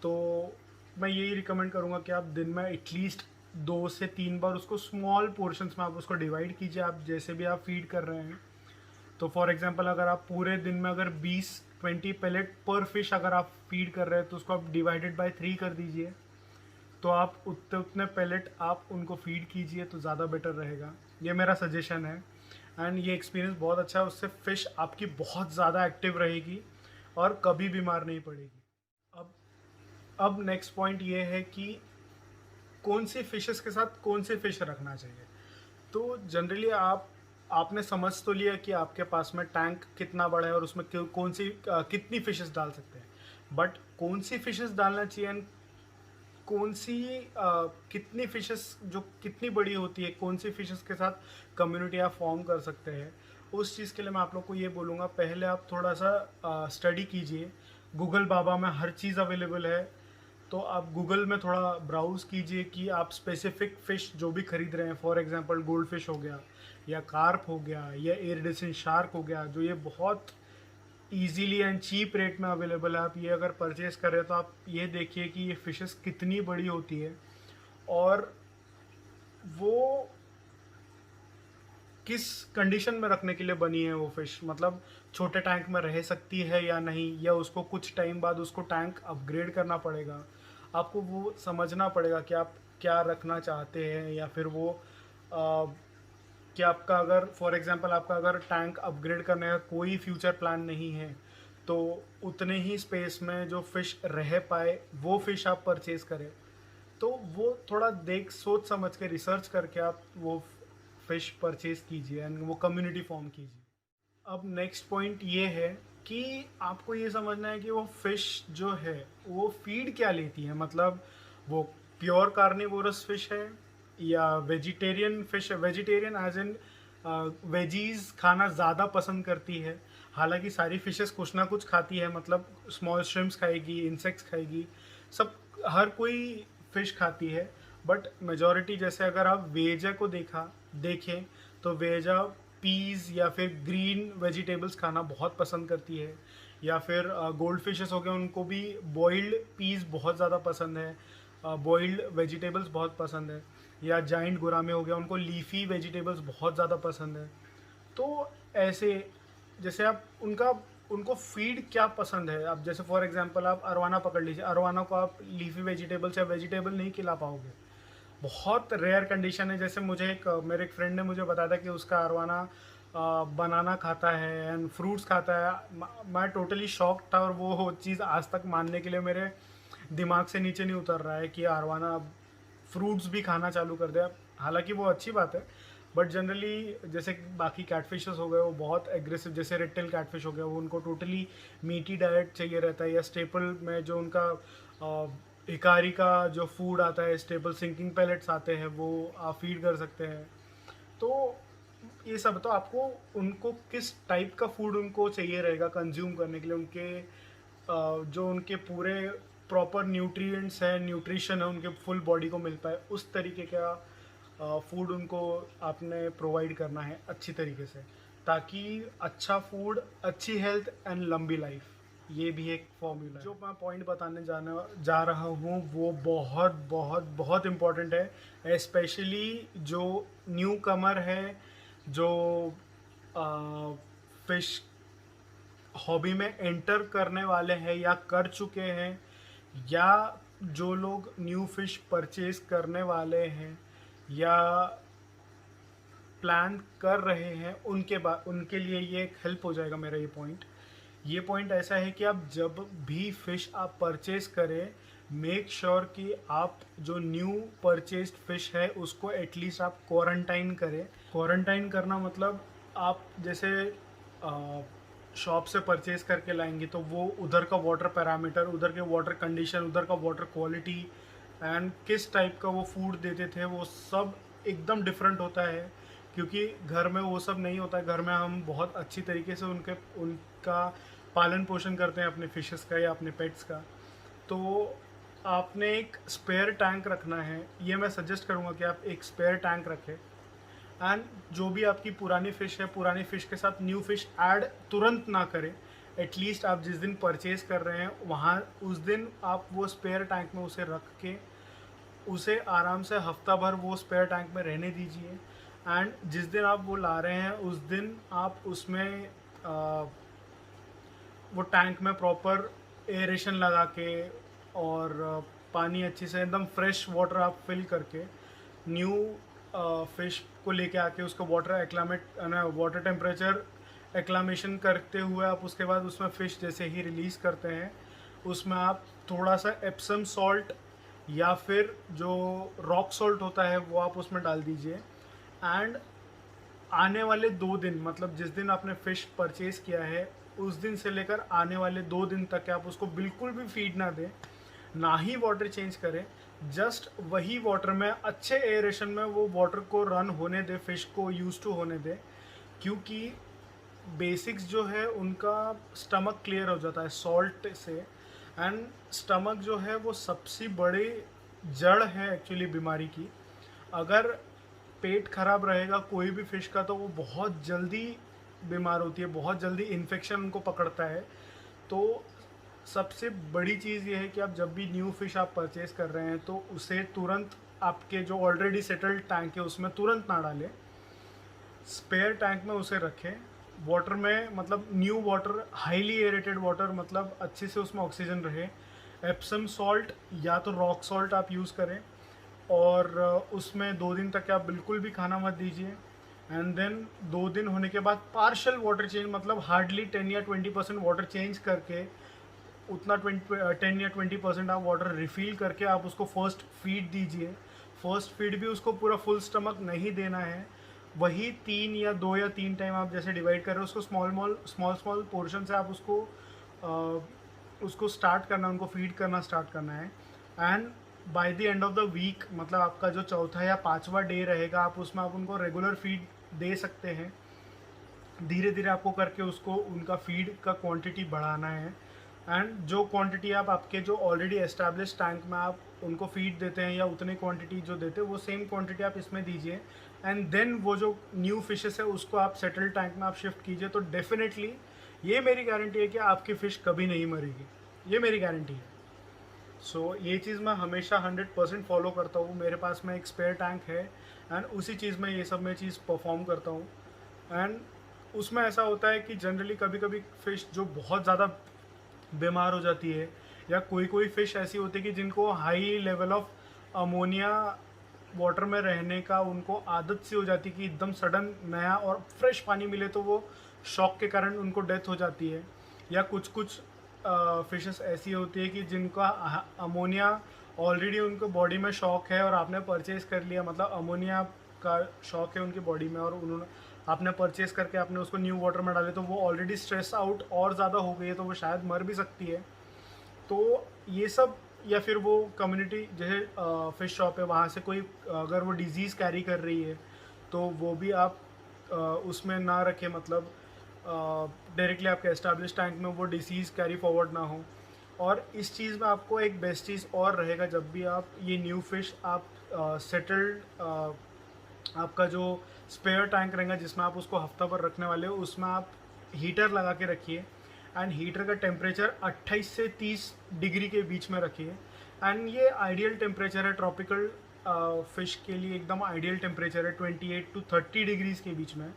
तो मैं यही रिकमेंड करूँगा कि आप दिन में एटलीस्ट 2 से 3 बार उसको स्मॉल पोर्शंस में आप उसको डिवाइड कीजिए, आप जैसे भी आप फीड कर रहे हैं। तो फॉर एग्जांपल अगर आप पूरे दिन में अगर 20-20 पैलेट पर फिश अगर आप फीड कर रहे हैं, तो उसको आप डिवाइडेड बाय 3 कर दीजिए, तो आप उतने उतने पैलेट आप उनको फीड कीजिए, तो ज़्यादा बेटर रहेगा। ये मेरा सजेशन है। एंड ये एक्सपीरियंस बहुत अच्छा है, उससे फ़िश आपकी बहुत ज़्यादा एक्टिव रहेगी और कभी बीमार नहीं पड़ेगी। अब अब नेक्स्ट पॉइंट ये है कि कौन सी फिशेस के साथ कौन से फिश रखना चाहिए। तो जनरली आपने समझ तो लिया कि आपके पास में टैंक कितना बड़ा है और उसमें कौन सी कितनी फिशेस डाल सकते हैं, बट कौन सी फिशेस डालना चाहिए एंड कौन सी कितनी फिशेस जो कितनी बड़ी होती है, कौन सी फिशेस के साथ कम्युनिटी आप फॉर्म कर सकते हैं, उस चीज़ के लिए मैं आप लोग को ये बोलूँगा, पहले आप थोड़ा सा स्टडी कीजिए। गूगल बाबा में हर चीज़ अवेलेबल है, तो आप गूगल में थोड़ा ब्राउज़ कीजिए कि आप स्पेसिफिक फ़िश जो भी खरीद रहे हैं, फॉर एग्जांपल गोल्ड फिश हो गया, या कार्प हो गया, या इरिडिसेंट शार्क हो गया, जो ये बहुत इजीली एंड चीप रेट में अवेलेबल है। आप ये अगर परचेज़ कर रहे हैं तो आप ये देखिए कि ये फिशेस कितनी बड़ी होती है और वो किस कंडीशन में रखने के लिए बनी है वो फ़िश, मतलब छोटे टैंक में रह सकती है या नहीं, या उसको कुछ टाइम बाद उसको टैंक अपग्रेड करना पड़ेगा। आपको वो समझना पड़ेगा कि आप क्या रखना चाहते हैं, या फिर वो कि आपका अगर फॉर एग्जांपल आपका अगर टैंक अपग्रेड करने का कोई फ्यूचर प्लान नहीं है, तो उतने ही स्पेस में जो फ़िश रह पाए वो फ़िश आप परचेज़ करें। तो वो थोड़ा देख सोच समझ के रिसर्च करके आप वो फ़िश परचेज़ कीजिए एंड वो कम्युनिटी फॉर्म कीजिए। अब नेक्स्ट पॉइंट ये है कि आपको ये समझना है कि वो फ़िश जो है वो फीड क्या लेती है, मतलब वो प्योर कार्निवोरस फ़िश है या वेजिटेरियन फ़िश है। वेजिटेरियन एज इन वेजीज खाना ज़्यादा पसंद करती है। हालांकि सारी फिशेस कुछ ना कुछ खाती है, मतलब स्मॉल श्रिम्प्स खाएगी, इंसेक्ट्स खाएगी, सब हर कोई फ़िश खाती है। बट मेजॉरिटी जैसे अगर आप वेजा को देखें तो वेजा पीज़ या फिर ग्रीन वेजिटेबल्स खाना बहुत पसंद करती है। या फिर गोल्ड फिशेस हो गए, उनको भी बॉइल्ड पीज़ बहुत ज़्यादा पसंद है, बॉइल्ड वेजिटेबल्स बहुत पसंद है। या जाइंट गुरामे हो गया, उनको लीफी वेजिटेबल्स बहुत ज़्यादा पसंद है। तो ऐसे जैसे आप उनको फीड क्या पसंद है, अब जैसे फॉर एग्जांपल आप अरवाना पकड़ लीजिए, अरवाना को आप लीफी वेजिटेबल्स या वेजिटेबल नहीं खिला पाओगे। बहुत रेयर कंडीशन है। जैसे मेरे एक फ्रेंड ने मुझे बताया था कि उसका अरवाना बनाना खाता है एंड फ्रूट्स खाता है। मैं टोटली शॉक था, और वो चीज़ आज तक मानने के लिए मेरे दिमाग से नीचे नहीं उतर रहा है कि अरवाना फ्रूट्स भी खाना चालू कर दे। हालांकि वो अच्छी बात है, बट जनरली जैसे बाकी कैटफिशेस हो गए वो बहुत एग्रेसिव, जैसे रेड कैटफिश हो गया, वो उनको टोटली मीटी डाइट चाहिए रहता है। या स्टेपल में जो उनका हिकारी का जो फूड आता है, स्टेपल सिंकिंग पैलेट्स आते हैं, वो आप फीड कर सकते हैं। तो ये सब तो आपको उनको किस टाइप का फूड उनको चाहिए रहेगा कंज्यूम करने के लिए, उनके जो उनके पूरे प्रॉपर न्यूट्रिएंट्स हैं, न्यूट्रिशन है, उनके फुल बॉडी को मिल पाए, उस तरीके का फूड उनको आपने प्रोवाइड करना है अच्छी तरीके से, ताकि अच्छा फूड, अच्छी हेल्थ एंड लंबी लाइफ, ये भी एक फॉर्मूला है। जो मैं पॉइंट बताने जा रहा हूँ वो बहुत बहुत बहुत इम्पोर्टेंट है, स्पेशली जो न्यू कमर है, जो फिश हॉबी में एंटर करने वाले हैं या कर चुके हैं, या जो लोग न्यू फिश परचेज करने वाले हैं या प्लान कर रहे हैं, उनके लिए ये एक हेल्प हो जाएगा मेरा ये पॉइंट ऐसा है कि आप जब भी फ़िश आप परचेज़ करें, मेक श्योर कि आप जो न्यू परचेज्ड फ़िश है उसको एटलीस्ट आप क्वारंटाइन करें। क्वारंटाइन करना मतलब आप जैसे शॉप से परचेज़ करके लाएंगे तो वो उधर का वाटर पैरामीटर, उधर के वाटर कंडीशन, उधर का वाटर क्वालिटी एंड किस टाइप का वो फूड देते थे, वो सब एकदम डिफरेंट होता है। क्योंकि घर में वो सब नहीं होता है। घर में हम बहुत अच्छी तरीके से उनका पालन पोषण करते हैं, अपने फिशेस का या अपने पेट्स का। तो आपने एक स्पेयर टैंक रखना है। ये मैं सजेस्ट करूँगा कि आप एक स्पेयर टैंक रखें। एंड जो भी आपकी पुरानी फ़िश है, पुरानी फ़िश के साथ न्यू फ़िश ऐड तुरंत ना करें। एटलीस्ट आप जिस दिन परचेज़ कर रहे हैं वहाँ उस दिन आप वो स्पेयर टैंक में उसे रख के उसे आराम से हफ्ता भर वो स्पेयर टैंक में रहने दीजिए। एंड जिस दिन आप वो ला रहे हैं उस दिन आप उसमें वो टैंक में प्रॉपर एयरेशन लगा के और पानी अच्छी से एकदम फ्रेश वाटर आप फिल करके न्यू फिश को लेके आके उसको वाटर टेम्परेचर एक्लामेशन करते हुए आप उसके बाद उसमें फ़िश जैसे ही रिलीज़ करते हैं उसमें आप थोड़ा सा एप्सम सॉल्ट या फिर जो रॉक सॉल्ट होता है वो आप उसमें डाल दीजिए। एंड आने वाले 2 दिन, मतलब जिस दिन आपने फ़िश परचेज़ किया है उस दिन से लेकर आने वाले 2 दिन तक आप उसको बिल्कुल भी फीड ना दें, ना ही वाटर चेंज करें। जस्ट वही वाटर में अच्छे एयरेशन में वो वाटर को रन होने दें, फ़िश को यूज़ टू होने दें। क्योंकि बेसिक्स जो है उनका स्टमक क्लियर हो जाता है सॉल्ट से। एंड स्टमक जो है वो सबसे बड़ी जड़ है एक्चुअली बीमारी की। अगर पेट खराब रहेगा कोई भी फ़िश का तो वो बहुत जल्दी बीमार होती है, बहुत जल्दी इन्फेक्शन उनको पकड़ता है। तो सबसे बड़ी चीज़ ये है कि आप जब भी न्यू फ़िश आप परचेज़ कर रहे हैं तो उसे तुरंत आपके जो ऑलरेडी सेटल्ड टैंक है उसमें तुरंत ना डालें, स्पेयर टैंक में उसे रखें। वाटर में मतलब new water, highly aerated water, मतलब अच्छे से उसमें ऑक्सीजन रहे। एप्सम सॉल्ट या तो रॉक सॉल्ट आप यूज़ करें और उसमें 2 दिन तक आप बिल्कुल भी खाना मत दीजिए। एंड देन 2 दिन होने के बाद पार्शल वाटर चेंज, मतलब हार्डली 10 या 20% वाटर चेंज करके उतना 10 या 20% आप वाटर रिफ़िल करके आप उसको फर्स्ट फीड दीजिए। फर्स्ट फीड भी उसको पूरा फुल स्टमक नहीं देना है। वही 3 या 2 या 3 टाइम आप जैसे डिवाइड कर रहे हो उसको स्मॉल पोर्शन से आप उसको स्टार्ट करना, उनको फीड करना स्टार्ट करना है। And by the end of the week, मतलब आपका जो चौथा या पांचवा डे रहेगा, आप उसमें आप उनको रेगुलर फीड दे सकते हैं। धीरे धीरे आपको करके उसको उनका फीड का क्वांटिटी बढ़ाना है। एंड जो क्वांटिटी आप आपके जो ऑलरेडी एस्टैब्लिश टैंक में आप उनको फीड देते हैं या उतने क्वांटिटी जो देते हैं वो सेम क्वांटिटी आप इसमें दीजिए। एंड देन वो जो न्यू फिशेस है उसको आप सेटल टैंक में आप शिफ्ट कीजिए। तो डेफिनेटली ये मेरी गारंटी है कि आपकी फ़िश कभी नहीं मरेगी, ये मेरी गारंटी है। सो ये चीज़ मैं हमेशा 100% फॉलो करता हूँ। मेरे पास में एक स्पेयर टैंक है एंड उसी चीज़ में ये सब मैं चीज़ परफॉर्म करता हूँ। एंड उसमें ऐसा होता है कि जनरली कभी कभी फ़िश जो बहुत ज़्यादा बीमार हो जाती है या कोई कोई फ़िश ऐसी होती है कि जिनको high level of ammonia water में रहने का उनको आदत सी हो जाती है कि एकदम सडन नया और फ्रेश पानी मिले तो वो शॉक के कारण उनको डेथ हो जाती है। या कुछ कुछ फिशेस ऐसी होती है कि जिनका अमोनिया ऑलरेडी उनको बॉडी में शॉक है और आपने परचेज़ कर लिया, मतलब अमोनिया का शॉक है उनकी बॉडी में और उन्होंने आपने परचेज़ करके आपने उसको न्यू वाटर में डाले तो वो ऑलरेडी स्ट्रेस आउट और ज़्यादा हो गई है तो वो शायद मर भी सकती है। तो ये सब, या फिर वो कम्युनिटी जैसे फ़िश शॉप है वहाँ से कोई अगर वो डिज़ीज़ कैरी कर रही है तो वो भी आप उसमें ना रखें, मतलब डायरेक्टली आपके एस्टैब्लिश टैंक में वो डिसीज़ कैरी फॉरवर्ड ना हो। और इस चीज़ में आपको एक बेस्ट चीज़ और रहेगा, जब भी आप ये न्यू फ़िश आप सेटल्ड आपका जो स्पेयर टैंक रहेगा जिसमें आप उसको हफ्ता भर रखने वाले हो उसमें आप हीटर लगा के रखिए। एंड हीटर का टेम्परेचर 28 से 30 डिग्री के बीच में रखिए। एंड ये आइडियल टेम्परेचर है ट्रॉपिकल फ़िश के लिए, एकदम आइडियल टेम्परेचर है 28 टू 30 डिग्रीज़ के बीच में,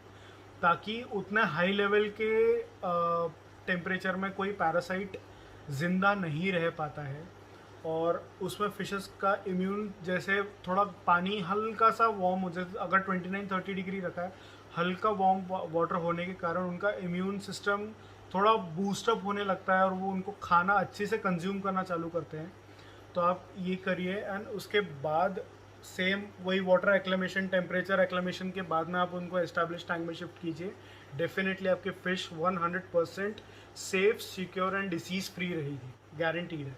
ताकि उतने हाई लेवल के टेम्परेचर में कोई पैरासाइट ज़िंदा नहीं रह पाता है। और उसमें फिशेस का इम्यून, जैसे थोड़ा पानी हल्का सा वार्म हो, जैसे अगर 29-30 डिग्री रखा है, हल्का वार्म वाटर होने के कारण उनका इम्यून सिस्टम थोड़ा बूस्टअप होने लगता है और वो उनको खाना अच्छे से कंज्यूम करना चालू करते हैं। तो आप ये करिए, एंड उसके बाद सेम वही वाटर एक्लेमेशन, टेम्परेचर एक्लेमेशन के बाद में आप उनको एस्टैब्लिश टैंक में शिफ्ट कीजिए। डेफिनेटली आपके fish 100% safe, secure and disease free रहेगी, गारंटीड है।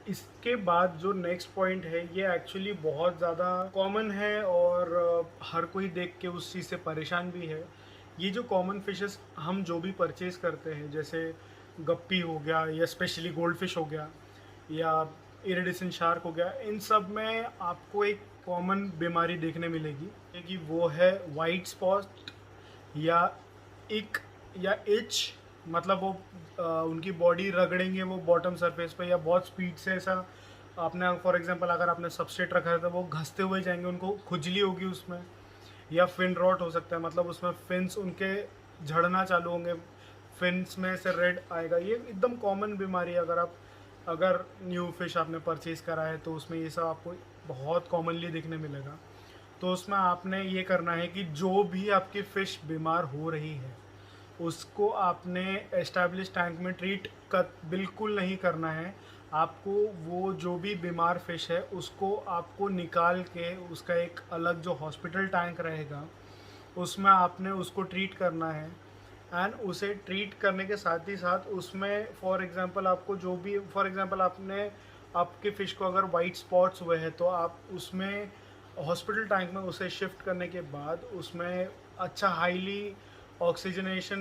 इसके बाद जो नेक्स्ट पॉइंट है, ये एक्चुअली बहुत ज़्यादा कॉमन है और हर कोई देख के उस चीज़ से परेशान भी है। ये जो कॉमन फिशेस हम जो भी परचेज़ करते हैं, जैसे गप्पी हो गया या स्पेशली गोल्ड फिश हो गया या इरिडिसेंट शार्क हो गया, इन सब में आपको एक कॉमन बीमारी देखने मिलेगी कि वो है वाइट स्पॉट या इक या इच। मतलब वो उनकी बॉडी रगड़ेंगे वो बॉटम सरफेस पे, या बहुत स्पीड से ऐसा, आपने फॉर एग्जांपल अगर आपने सबस्ट्रेट रखा है तो वो घसते हुए जाएंगे, उनको खुजली होगी उसमें, या फिन रॉट हो सकता है, मतलब उसमें फिन्स उनके झड़ना चालू होंगे, फिन्स में से रेड आएगा। ये एकदम कॉमन बीमारी है। अगर न्यू फिश आपने परचेज़ करा है तो उसमें ये सब आपको बहुत कॉमनली देखने मिलेगा। तो उसमें आपने ये करना है कि जो भी आपकी फ़िश बीमार हो रही है उसको आपने एस्टैब्लिश टैंक में ट्रीट कर बिल्कुल नहीं करना है। आपको वो जो भी बीमार फ़िश है उसको आपको निकाल के उसका एक अलग जो हॉस्पिटल टैंक रहेगा उसमें आपने उसको ट्रीट करना है। एंड उसे ट्रीट करने के साथ ही साथ उसमें फॉर एग्ज़ाम्पल आपको जो भी, फॉर एग्ज़ाम्पल आपने आपके फ़िश को अगर वाइट स्पॉट्स हुए हैं तो आप उसमें हॉस्पिटल टैंक में उसे शिफ्ट करने के बाद उसमें अच्छा हाईली ऑक्सीजनेशन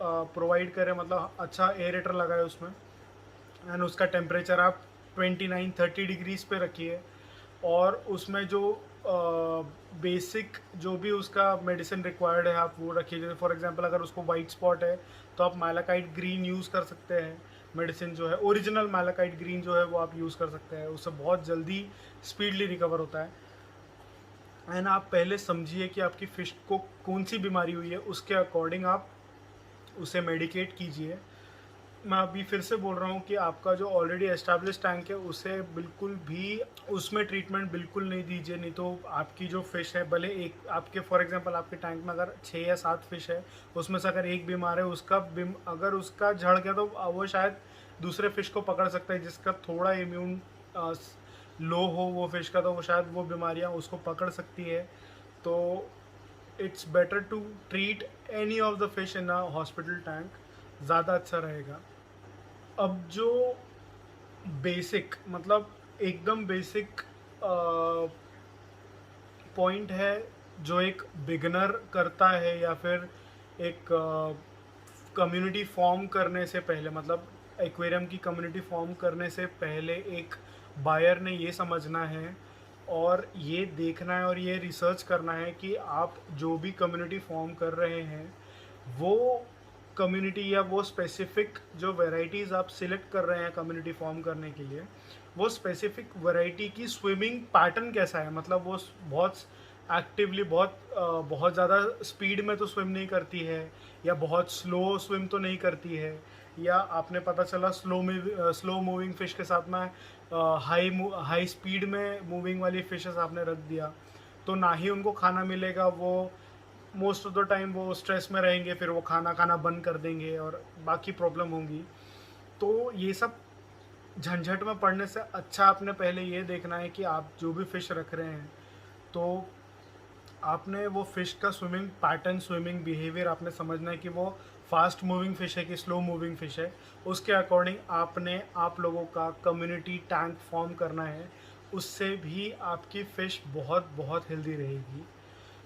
प्रोवाइड करें, मतलब अच्छा एरेटर लगाए उसमें। एंड उसका टेम्परेचर आप 29-30 डिग्रीज पे रखिए। और उसमें जो बेसिक जो भी उसका मेडिसिन रिक्वायर्ड है आप वो रखिए। जैसे फॉर एग्जांपल अगर उसको वाइट स्पॉट है तो आप मैलाकाइट ग्रीन यूज़ कर सकते हैं। मेडिसिन जो है ओरिजिनल मैलाकाइट ग्रीन जो है वो आप यूज़ कर सकते हैं, उससे बहुत जल्दी स्पीडली रिकवर होता है। एंड आप पहले समझिए कि आपकी फ़िश को कौन सी बीमारी हुई है, उसके अकॉर्डिंग आप उसे मेडिकेट कीजिए। मैं अभी फिर से बोल रहा हूँ कि आपका जो ऑलरेडी एस्टैब्लिश टैंक है उसे बिल्कुल भी उसमें ट्रीटमेंट बिल्कुल नहीं दीजिए, नहीं तो आपकी जो फ़िश है, भले एक आपके फॉर एग्जांपल आपके टैंक में अगर 6 या 7 फ़िश है, उसमें से अगर एक बीमार है, अगर उसका झड़ गया तो वो शायद दूसरे फ़िश को पकड़ सकता है जिसका थोड़ा इम्यून लो हो वो फ़िश का, तो वो शायद वो बीमारियाँ उसको पकड़ सकती है। तो it's better to treat any of the fish in a hospital tank, ज़्यादा अच्छा रहेगा। अब जो बेसिक, मतलब एकदम बेसिक पॉइंट है जो एक बिगनर करता है, या फिर एक कम्युनिटी फॉर्म करने से पहले, मतलब एक्वेरियम की कम्युनिटी फॉर्म करने से पहले एक बायर ने ये समझना है और ये देखना है और ये रिसर्च करना है कि आप जो भी कम्युनिटी फॉर्म कर रहे हैं वो कम्युनिटी या वो स्पेसिफिक जो वैराइटीज़ आप सिलेक्ट कर रहे हैं कम्युनिटी फॉर्म करने के लिए, वो स्पेसिफिक वैरायटी की स्विमिंग पैटर्न कैसा है। मतलब वो बहुत एक्टिवली बहुत ज़्यादा स्पीड में तो स्विम नहीं करती है, या बहुत स्लो स्विम तो नहीं करती है, या आपने पता चला स्लो मूविंग फ़िश के साथ में हाई स्पीड में मूविंग वाली फ़िशेस आपने रख दिया, तो ना ही उनको खाना मिलेगा, वो मोस्ट ऑफ द टाइम वो स्ट्रेस में रहेंगे, फिर वो खाना खाना बंद कर देंगे और बाकी प्रॉब्लम होंगी। तो ये सब झंझट में पड़ने से अच्छा आपने पहले ये देखना है कि आप जो भी फ़िश रख रहे हैं तो आपने वो फ़िश का स्विमिंग पैटर्न, स्विमिंग बिहेवियर आपने समझना है कि वो फास्ट मूविंग फ़िश है कि स्लो मूविंग फ़िश है। उसके अकॉर्डिंग आपने आप लोगों का कम्युनिटी टैंक फॉर्म करना है, उससे भी आपकी फ़िश बहुत बहुत हेल्दी रहेगी।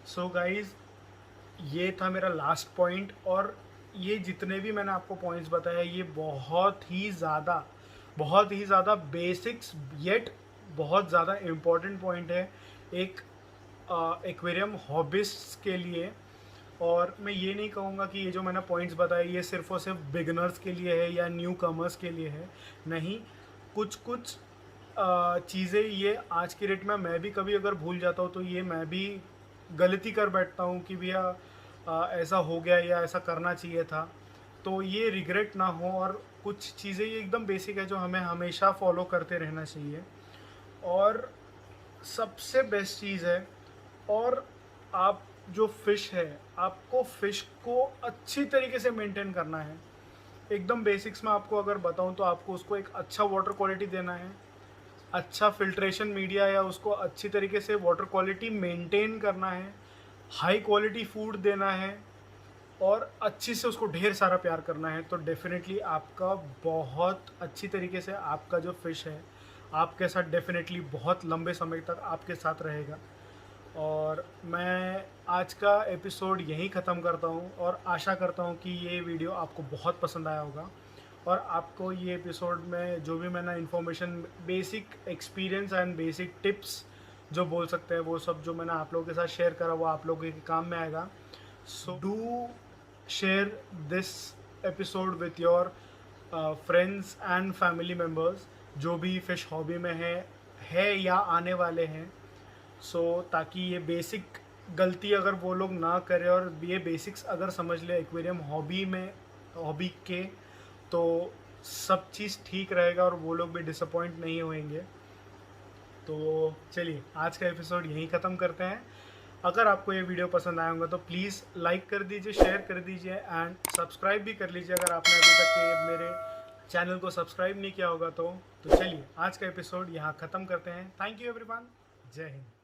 सो गाइज़, ये था मेरा लास्ट पॉइंट, और ये जितने भी मैंने आपको पॉइंट्स बताया ये बहुत ही ज़्यादा बेसिक्स येट बहुत ज़्यादा इम्पॉर्टेंट पॉइंट है एक एक्वेरियम हॉबिस्ट्स के लिए। और मैं ये नहीं कहूँगा कि ये जो मैंने पॉइंट्स बताए ये सिर्फ़ और सिर्फ बिगनर्स के लिए है या न्यू कमर्स के लिए है, नहीं। कुछ कुछ चीज़ें ये आज की डेट में मैं भी कभी अगर भूल जाता हूँ तो ये मैं भी गलती कर बैठता हूँ कि भैया ऐसा हो गया या ऐसा करना चाहिए था। तो ये रिग्रेट ना हो, और कुछ चीज़ें ये एकदम बेसिक है जो हमें हमेशा फॉलो करते रहना चाहिए। और सबसे बेस्ट चीज़ है, और आप जो फ़िश है, आपको फ़िश को अच्छी तरीके से मेंटेन करना है। एकदम बेसिक्स में आपको अगर बताऊं तो आपको उसको एक अच्छा वाटर क्वालिटी देना है, अच्छा फिल्ट्रेशन मीडिया या उसको अच्छी तरीके से वाटर क्वालिटी मेंटेन करना है, हाई क्वालिटी फूड देना है, और अच्छी से उसको ढेर सारा प्यार करना है। तो डेफिनेटली आपका बहुत अच्छी तरीके से आपका जो फ़िश है आपके साथ डेफिनेटली बहुत लंबे समय तक आपके साथ रहेगा। और मैं आज का एपिसोड यहीं ख़त्म करता हूँ, और आशा करता हूँ कि ये वीडियो आपको बहुत पसंद आया होगा, और आपको ये एपिसोड में जो भी मैंने information, basic experience and basic tips जो बोल सकते हैं, वो सब जो मैंने आप लोगों के साथ शेयर करा वो आप लोगों के काम में आएगा। So do share this episode with your friends and family members जो भी फ़िश हॉबी में है या आने वाले हैं। ताकि ये बेसिक गलती अगर वो लोग ना करें, और ये बेसिक्स अगर समझ ले एक्वेरियम हॉबी के, तो सब चीज़ ठीक रहेगा और वो लोग भी डिसअपॉइंट नहीं होंगे। तो चलिए आज का एपिसोड यहीं ख़त्म करते हैं। अगर आपको ये वीडियो पसंद आया होगा तो प्लीज़ लाइक कर दीजिए, शेयर कर दीजिए, एंड सब्सक्राइब भी कर लीजिए अगर आपने अभी तक के मेरे चैनल को सब्सक्राइब नहीं किया होगा तो चलिए आज का एपिसोड यहाँ ख़त्म करते हैं। Thank you everyone. जय हिंद।